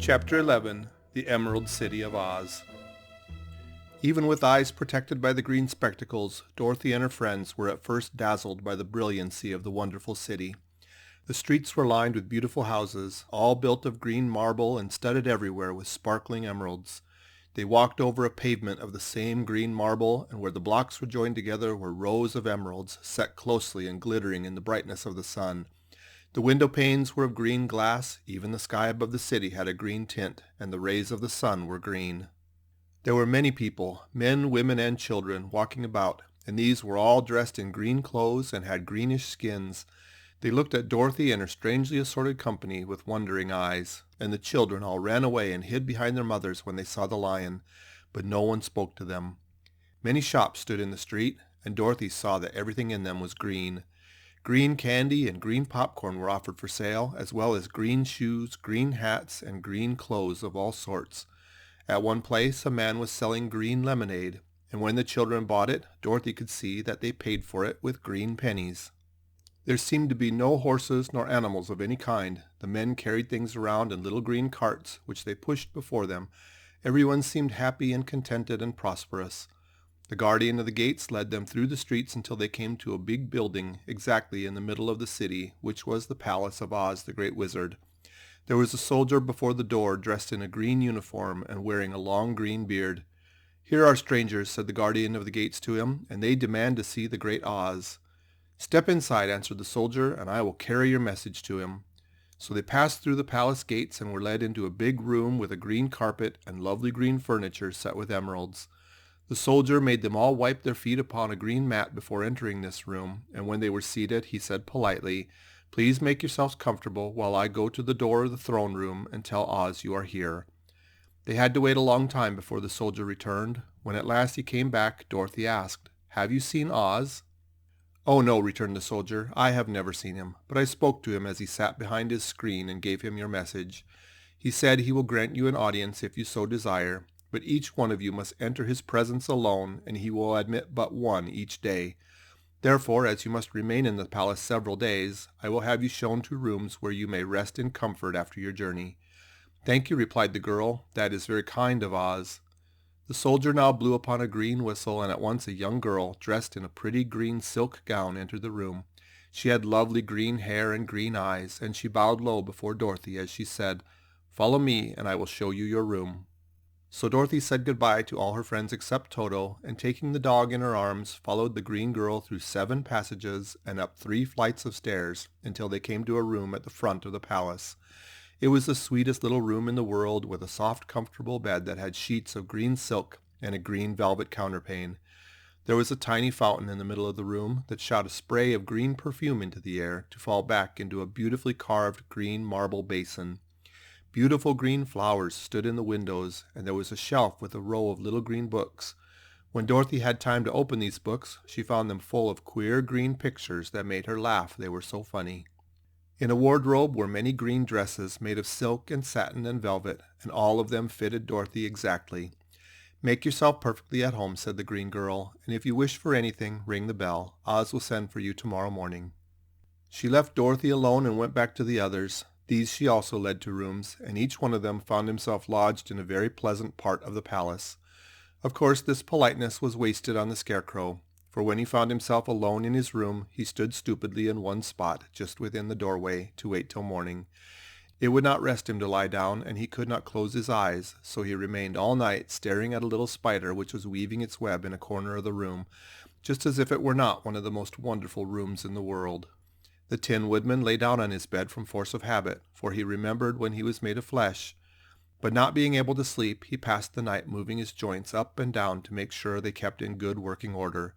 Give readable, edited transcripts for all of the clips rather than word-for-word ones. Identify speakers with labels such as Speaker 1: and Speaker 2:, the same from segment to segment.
Speaker 1: Chapter 11 The Emerald City of Oz. Even with eyes protected by the green spectacles, Dorothy and her friends were at first dazzled by the brilliancy of the wonderful city. The streets were lined with beautiful houses, all built of green marble and studded everywhere with sparkling emeralds. They walked over a pavement of the same green marble, and where the blocks were joined together were rows of emeralds set closely and glittering in the brightness of the sun. The window panes were of green glass, even the sky above the city had a green tint, and the rays of the sun were green. There were many people, men, women, and children, walking about, and these were all dressed in green clothes and had greenish skins. They looked at Dorothy and her strangely assorted company with wondering eyes, and the children all ran away and hid behind their mothers when they saw the lion, but no one spoke to them. Many shops stood in the street, and Dorothy saw that everything in them was green. Green candy and green popcorn were offered for sale, as well as green shoes, green hats, and green clothes of all sorts. At one place a man was selling green lemonade, and when the children bought it, Dorothy could see that they paid for it with green pennies. There seemed to be no horses nor animals of any kind. The men carried things around in little green carts, which they pushed before them. Everyone seemed happy and contented and prosperous. The guardian of the gates led them through the streets until they came to a big building exactly in the middle of the city, which was the palace of Oz the Great Wizard. There was a soldier before the door dressed in a green uniform and wearing a long green beard. "Here are strangers," said the guardian of the gates to him, "and they demand to see the great Oz." "Step inside," answered the soldier, "and I will carry your message to him." So they passed through the palace gates and were led into a big room with a green carpet and lovely green furniture set with emeralds. The soldier made them all wipe their feet upon a green mat before entering this room, and when they were seated, he said politely, "Please make yourselves comfortable while I go to the door of the throne room and tell Oz you are here." They had to wait a long time before the soldier returned. When at last he came back, Dorothy asked, "Have you seen Oz?" "Oh, no," returned the soldier, "I have never seen him, but I spoke to him as he sat behind his screen and gave him your message. He said he will grant you an audience if you so desire, but each one of you must enter his presence alone, and he will admit but one each day. Therefore, as you must remain in the palace several days, I will have you shown to rooms where you may rest in comfort after your journey." "Thank you," replied the girl. "That is very kind of Oz." The soldier now blew upon a green whistle, and at once a young girl, dressed in a pretty green silk gown, entered the room. She had lovely green hair and green eyes, and she bowed low before Dorothy as she said, "Follow me, and I will show you your room." So Dorothy said goodbye to all her friends except Toto, and taking the dog in her arms, followed the green girl through 7 passages and up 3 flights of stairs until they came to a room at the front of the palace. It was the sweetest little room in the world, with a soft, comfortable bed that had sheets of green silk and a green velvet counterpane. There was a tiny fountain in the middle of the room that shot a spray of green perfume into the air to fall back into a beautifully carved green marble basin. Beautiful green flowers stood in the windows, and there was a shelf with a row of little green books. When Dorothy had time to open these books, she found them full of queer green pictures that made her laugh, they were so funny. In a wardrobe were many green dresses made of silk and satin and velvet, and all of them fitted Dorothy exactly. "Make yourself perfectly at home," said the green girl, "and if you wish for anything, ring the bell. Oz will send for you tomorrow morning." She left Dorothy alone and went back to the others. These she also led to rooms, and each one of them found himself lodged in a very pleasant part of the palace. Of course, this politeness was wasted on the Scarecrow, for when he found himself alone in his room, he stood stupidly in one spot, just within the doorway, to wait till morning. It would not rest him to lie down, and he could not close his eyes, so he remained all night staring at a little spider which was weaving its web in a corner of the room, just as if it were not one of the most wonderful rooms in the world. The Tin Woodman lay down on his bed from force of habit, for he remembered when he was made of flesh. But not being able to sleep, he passed the night moving his joints up and down to make sure they kept in good working order.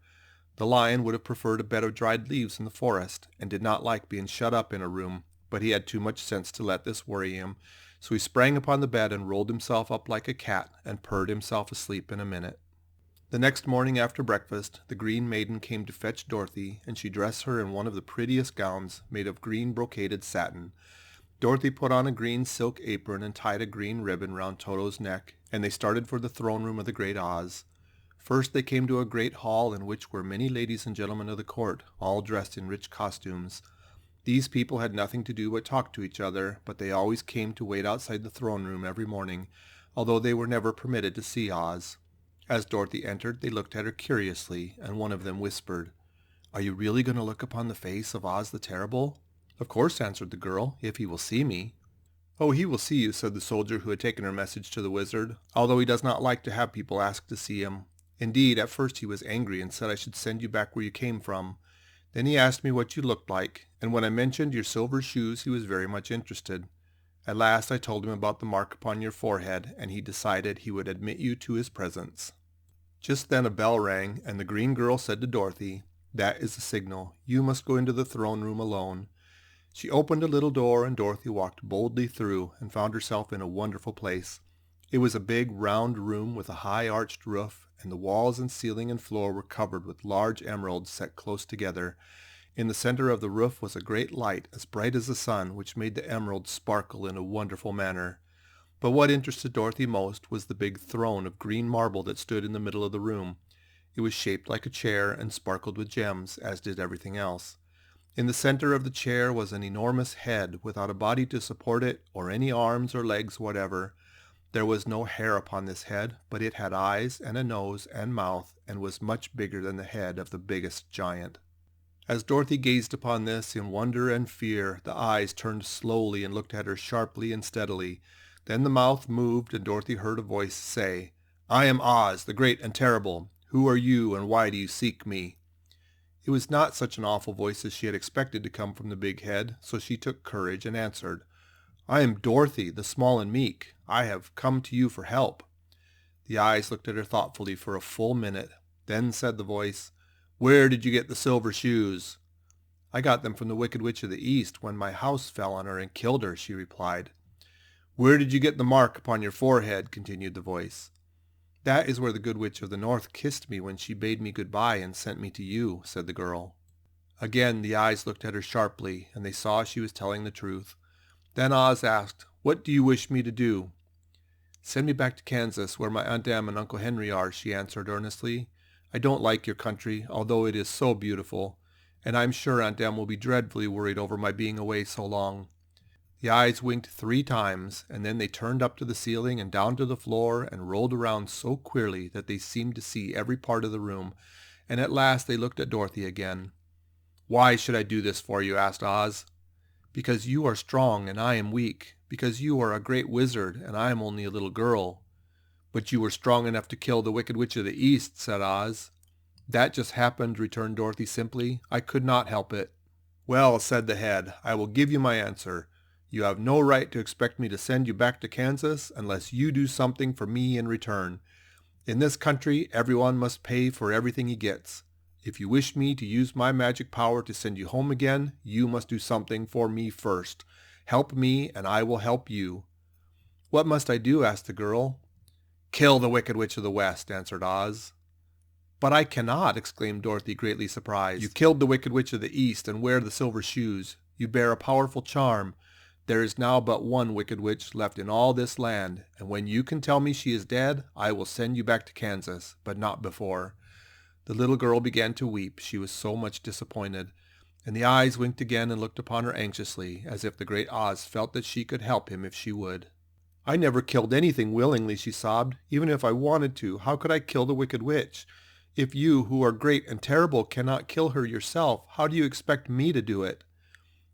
Speaker 1: The Lion would have preferred a bed of dried leaves in the forest, and did not like being shut up in a room, but he had too much sense to let this worry him, so he sprang upon the bed and rolled himself up like a cat, and purred himself asleep in a minute. The next morning after breakfast, the Green Maiden came to fetch Dorothy, and she dressed her in one of the prettiest gowns, made of green brocaded satin. Dorothy put on a green silk apron and tied a green ribbon round Toto's neck, and they started for the throne room of the great Oz. First they came to a great hall in which were many ladies and gentlemen of the court, all dressed in rich costumes. These people had nothing to do but talk to each other, but they always came to wait outside the throne room every morning, although they were never permitted to see Oz. As Dorothy entered, they looked at her curiously, and one of them whispered, "Are you really going to look upon the face of Oz the Terrible?" "Of course," answered the girl, "if he will see me." "Oh, he will see you," said the soldier who had taken her message to the wizard, "although he does not like to have people ask to see him. Indeed, at first he was angry and said I should send you back where you came from. Then he asked me what you looked like, and when I mentioned your silver shoes he was very much interested. At last I told him about the mark upon your forehead, and he decided he would admit you to his presence." Just then a bell rang, and the green girl said to Dorothy, "That is the signal. You must go into the throne room alone." She opened a little door, and Dorothy walked boldly through and found herself in a wonderful place. It was a big round room with a high arched roof, and the walls and ceiling and floor were covered with large emeralds set close together. In the center of the roof was a great light as bright as the sun, which made the emeralds sparkle in a wonderful manner. But what interested Dorothy most was the big throne of green marble that stood in the middle of the room. It was shaped like a chair and sparkled with gems, as did everything else. In the center of the chair was an enormous head without a body to support it or any arms or legs whatever. There was no hair upon this head, but it had eyes and a nose and mouth and was much bigger than the head of the biggest giant. As Dorothy gazed upon this in wonder and fear, the eyes turned slowly and looked at her sharply and steadily. Then the mouth moved, and Dorothy heard a voice say, "I am Oz, the great and terrible. Who are you, and why do you seek me?" It was not such an awful voice as she had expected to come from the big head, so she took courage and answered, "I am Dorothy, the small and meek. I have come to you for help." The eyes looked at her thoughtfully for a full minute. Then said the voice, "Where did you get the silver shoes?" "I got them from the Wicked Witch of the East when my house fell on her and killed her," she replied. "Where did you get the mark upon your forehead?" continued the voice. "That is where the Good Witch of the North kissed me when she bade me goodbye and sent me to you," said the girl. Again the eyes looked at her sharply, and they saw she was telling the truth. Then Oz asked, "What do you wish me to do?" "Send me back to Kansas, where my Aunt Em and Uncle Henry are," she answered earnestly. "I don't like your country, although it is so beautiful, and I'm sure Aunt Em will be dreadfully worried over my being away so long." The eyes winked 3 times, and then they turned up to the ceiling and down to the floor and rolled around so queerly that they seemed to see every part of the room, and at last they looked at Dorothy again. "Why should I do this for you?" asked Oz. "Because you are strong and I am weak. Because you are a great wizard and I am only a little girl." "But you were strong enough to kill the Wicked Witch of the East," said Oz. "That just happened," returned Dorothy simply. "I could not help it." "Well," said the head, "I will give you my answer. You have no right to expect me to send you back to Kansas unless you do something for me in return. In this country, everyone must pay for everything he gets. If you wish me to use my magic power to send you home again, you must do something for me first. Help me, and I will help you." "What must I do?" asked the girl. "Kill the Wicked Witch of the West," answered Oz. "But I cannot," exclaimed Dorothy, greatly surprised. "You killed the Wicked Witch of the East and wear the silver shoes. You bear a powerful charm. There is now but one Wicked Witch left in all this land, and when you can tell me she is dead, I will send you back to Kansas, but not before." The little girl began to weep, she was so much disappointed, and the eyes winked again and looked upon her anxiously, as if the great Oz felt that she could help him if she would. "I never killed anything willingly," she sobbed. "Even if I wanted to, how could I kill the Wicked Witch? If you, who are great and terrible, cannot kill her yourself, how do you expect me to do it?"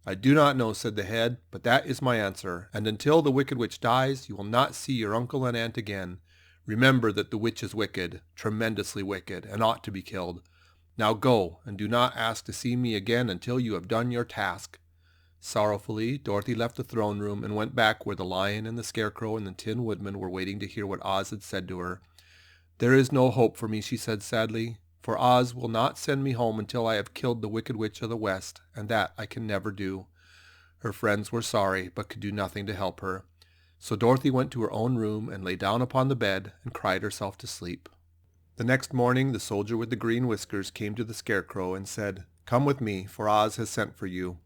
Speaker 1: "I do not know," said the head, "but that is my answer, and until the Wicked Witch dies, you will not see your uncle and aunt again. Remember that the witch is wicked, tremendously wicked, and ought to be killed. Now go, and do not ask to see me again until you have done your task." Sorrowfully, Dorothy left the throne room and went back where the lion and the scarecrow and the Tin Woodman were waiting to hear what Oz had said to her. "There is no hope for me," she said sadly, "for Oz will not send me home until I have killed the Wicked Witch of the West, and that I can never do." Her friends were sorry, but could do nothing to help her. So Dorothy went to her own room and lay down upon the bed and cried herself to sleep. The next morning the soldier with the green whiskers came to the Scarecrow and said, "Come with me, for Oz has sent for you."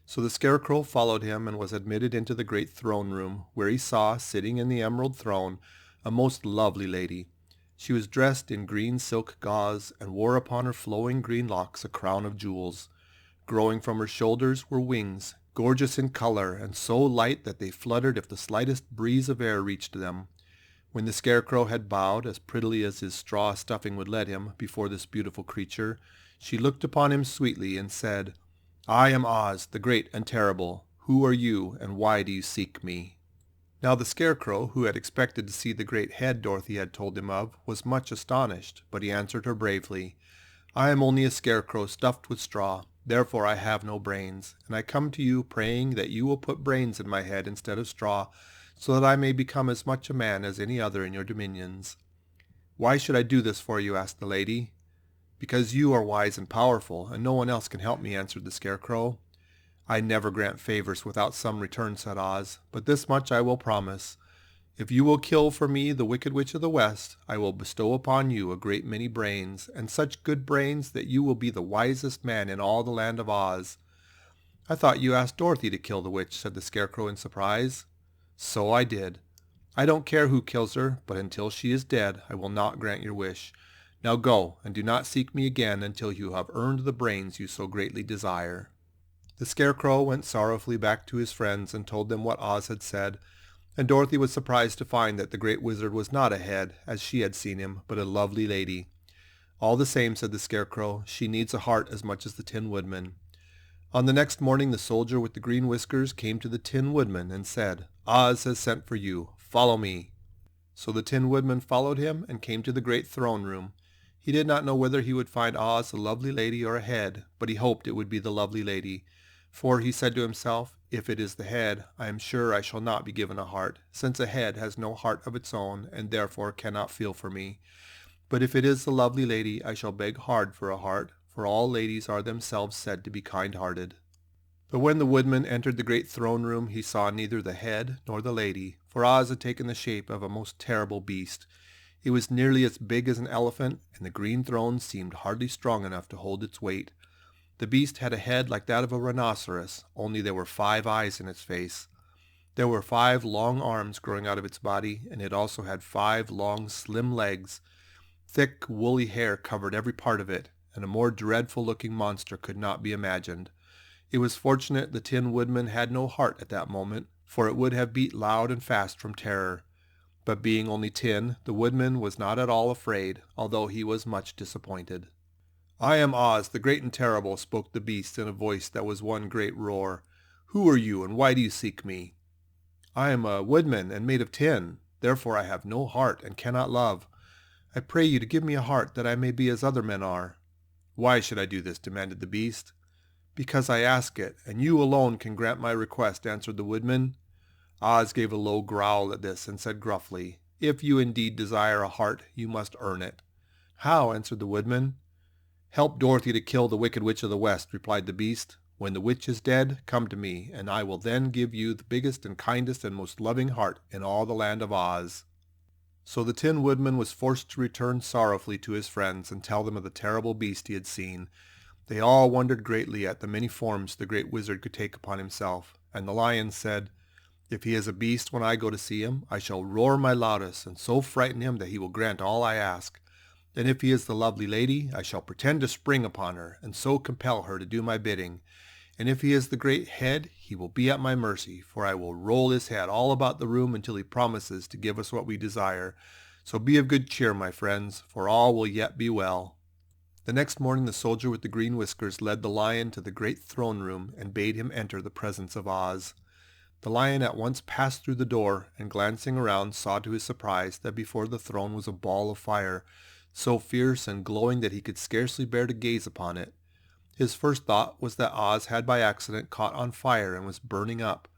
Speaker 1: So the Scarecrow followed him and was admitted into the great throne room, where he saw, sitting in the emerald throne, a most lovely lady. She was dressed in green silk gauze and wore upon her flowing green locks a crown of jewels. growing from her shoulders were wings, gorgeous in color and so light that they fluttered if the slightest breeze of air reached them. When the Scarecrow had bowed, as prettily as his straw stuffing would let him, before this beautiful creature, she looked upon him sweetly and said, "I am Oz, the great and terrible. Who are you, and why do you seek me?" Now the Scarecrow, who had expected to see the great head Dorothy had told him of, was much astonished, but he answered her bravely, "I am only a scarecrow stuffed with straw, therefore I have no brains, and I come to you praying that you will put brains in my head instead of straw, so that I may become as much a man as any other in your dominions." "Why should I do this for you?" asked the lady. "Because you are wise and powerful, and no one else can help me," answered the Scarecrow. "I never grant favors without some return," said Oz, "but this much I will promise. If you will kill for me the Wicked Witch of the West, I will bestow upon you a great many brains, and such good brains that you will be the wisest man in all the land of Oz." "I thought you asked Dorothy to kill the witch," said the Scarecrow in surprise. "So I did. I don't care who kills her, but until she is dead, I will not grant your wish. Now go, and do not seek me again until you have earned the brains you so greatly desire." The Scarecrow went sorrowfully back to his friends and told them what Oz had said, and Dorothy was surprised to find that the great wizard was not a head, as she had seen him, but a lovely lady. "All the same," said the Scarecrow, "she needs a heart as much as the Tin Woodman." On the next morning the soldier with the green whiskers came to the Tin Woodman and said, "Oz has sent for you. Follow me." So the Tin Woodman followed him and came to the great throne room. He did not know whether he would find Oz a lovely lady or a head, but he hoped it would be the lovely lady. For he said to himself, "If it is the head, I am sure I shall not be given a heart, since a head has no heart of its own and therefore cannot feel for me. But if it is the lovely lady, I shall beg hard for a heart, for all ladies are themselves said to be kind-hearted." But when the woodman entered the great throne room, he saw neither the head nor the lady, for Oz had taken the shape of a most terrible beast. It was nearly as big as an elephant, and the green throne seemed hardly strong enough to hold its weight. The beast had a head like that of a rhinoceros, only there were 5 eyes in its face. There were 5 long arms growing out of its body, and it also had 5 long, slim legs. Thick, woolly hair covered every part of it, and a more dreadful-looking monster could not be imagined. It was fortunate the Tin Woodman had no heart at that moment, for it would have beat loud and fast from terror. But being only tin, the woodman was not at all afraid, although he was much disappointed. "I am Oz, the great and terrible," spoke the beast in a voice that was one great roar. "Who are you, and why do you seek me?" "I am a woodman and made of tin. Therefore I have no heart and cannot love. I pray you to give me a heart that I may be as other men are." "Why should I do this?" demanded the beast. "Because I ask it, and you alone can grant my request," answered the woodman. Oz gave a low growl at this and said gruffly, "If you indeed desire a heart, you must earn it." "How?" answered the woodman. "Help Dorothy to kill the Wicked Witch of the West," replied the beast. "When the witch is dead, come to me, and I will then give you the biggest and kindest and most loving heart in all the land of Oz." So the Tin Woodman was forced to return sorrowfully to his friends and tell them of the terrible beast he had seen. They all wondered greatly at the many forms the great wizard could take upon himself, and the Lion said, "If he is a beast when I go to see him, I shall roar my loudest and so frighten him that he will grant all I ask. And if he is the lovely lady, I shall pretend to spring upon her, and so compel her to do my bidding. And if he is the great head, he will be at my mercy, for I will roll his head all about the room until he promises to give us what we desire. So be of good cheer, my friends, for all will yet be well." The next morning the soldier with the green whiskers led the Lion to the great throne room and bade him enter the presence of Oz. The Lion at once passed through the door, and glancing around saw to his surprise that before the throne was a ball of fire, so fierce and glowing that he could scarcely bear to gaze upon it. His first thought was that Oz had by accident caught on fire and was burning up,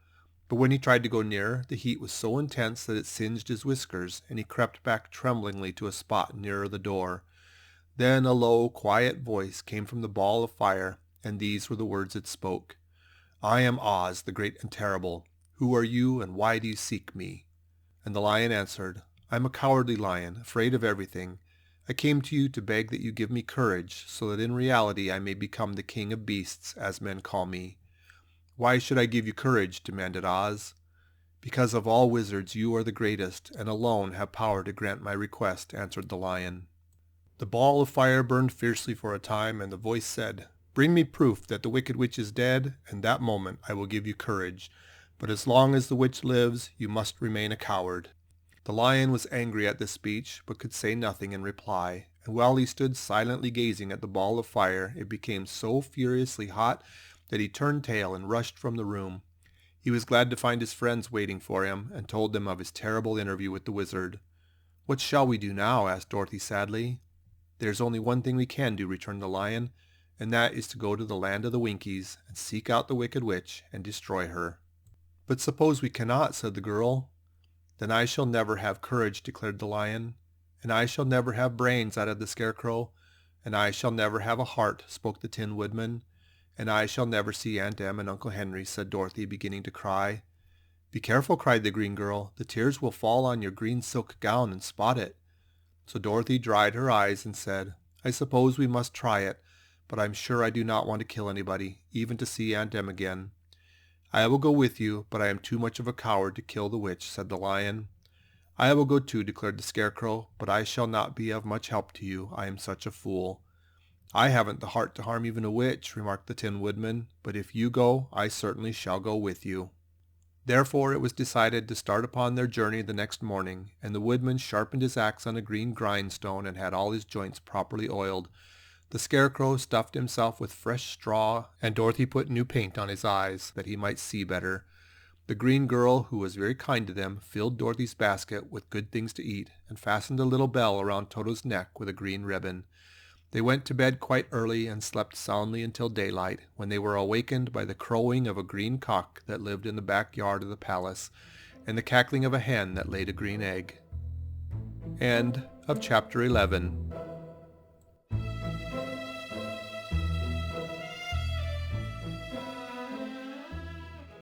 Speaker 1: but when he tried to go nearer, the heat was so intense that it singed his whiskers, and he crept back tremblingly to a spot nearer the door. Then a low, quiet voice came from the ball of fire, and these were the words it spoke. "I am Oz, the great and terrible. Who are you, and why do you seek me?" And the Lion answered, "I am a cowardly lion, afraid of everything. I came to you to beg that you give me courage, so that in reality I may become the king of beasts, as men call me." "Why should I give you courage?" demanded Oz. "Because of all wizards you are the greatest, and alone have power to grant my request," answered the Lion. The ball of fire burned fiercely for a time, and the voice said, Bring me proof that the wicked witch is dead, and that moment I will give you courage. But as long as the witch lives, you must remain a coward." The lion was angry at this speech, but could say nothing in reply, and while he stood silently gazing at the ball of fire, it became so furiously hot that he turned tail and rushed from the room. He was glad to find his friends waiting for him, and told them of his terrible interview with the wizard. "What shall we do now?" asked Dorothy sadly. "There is only one thing we can do," returned the lion, "and that is to go to the land of the Winkies and seek out the wicked witch and destroy her." "But suppose we cannot," said the girl. "Then I shall never have courage," declared the lion. "And I shall never have brains," added the Scarecrow. "And I shall never have a heart," spoke the Tin Woodman. "And I shall never see Aunt Em and Uncle Henry," said Dorothy, beginning to cry. "Be careful," cried the green girl. "The tears will fall on your green silk gown and spot it." So Dorothy dried her eyes and said, "I suppose we must try it, but I'm sure I do not want to kill anybody, even to see Aunt Em again." "I will go with you, but I am too much of a coward to kill the witch," said the lion. "I will go too," declared the Scarecrow, "but I shall not be of much help to you. I am such a fool." "I haven't the heart to harm even a witch," remarked the Tin Woodman, "but if you go, I certainly shall go with you." Therefore it was decided to start upon their journey the next morning, and the Woodman sharpened his axe on a green grindstone and had all his joints properly oiled. The Scarecrow stuffed himself with fresh straw, and Dorothy put new paint on his eyes, that he might see better. The green girl, who was very kind to them, filled Dorothy's basket with good things to eat, and fastened a little bell around Toto's neck with a green ribbon. They went to bed quite early and slept soundly until daylight, when they were awakened by the crowing of a green cock that lived in the backyard of the palace, and the cackling of a hen that laid a green egg. End of chapter 11.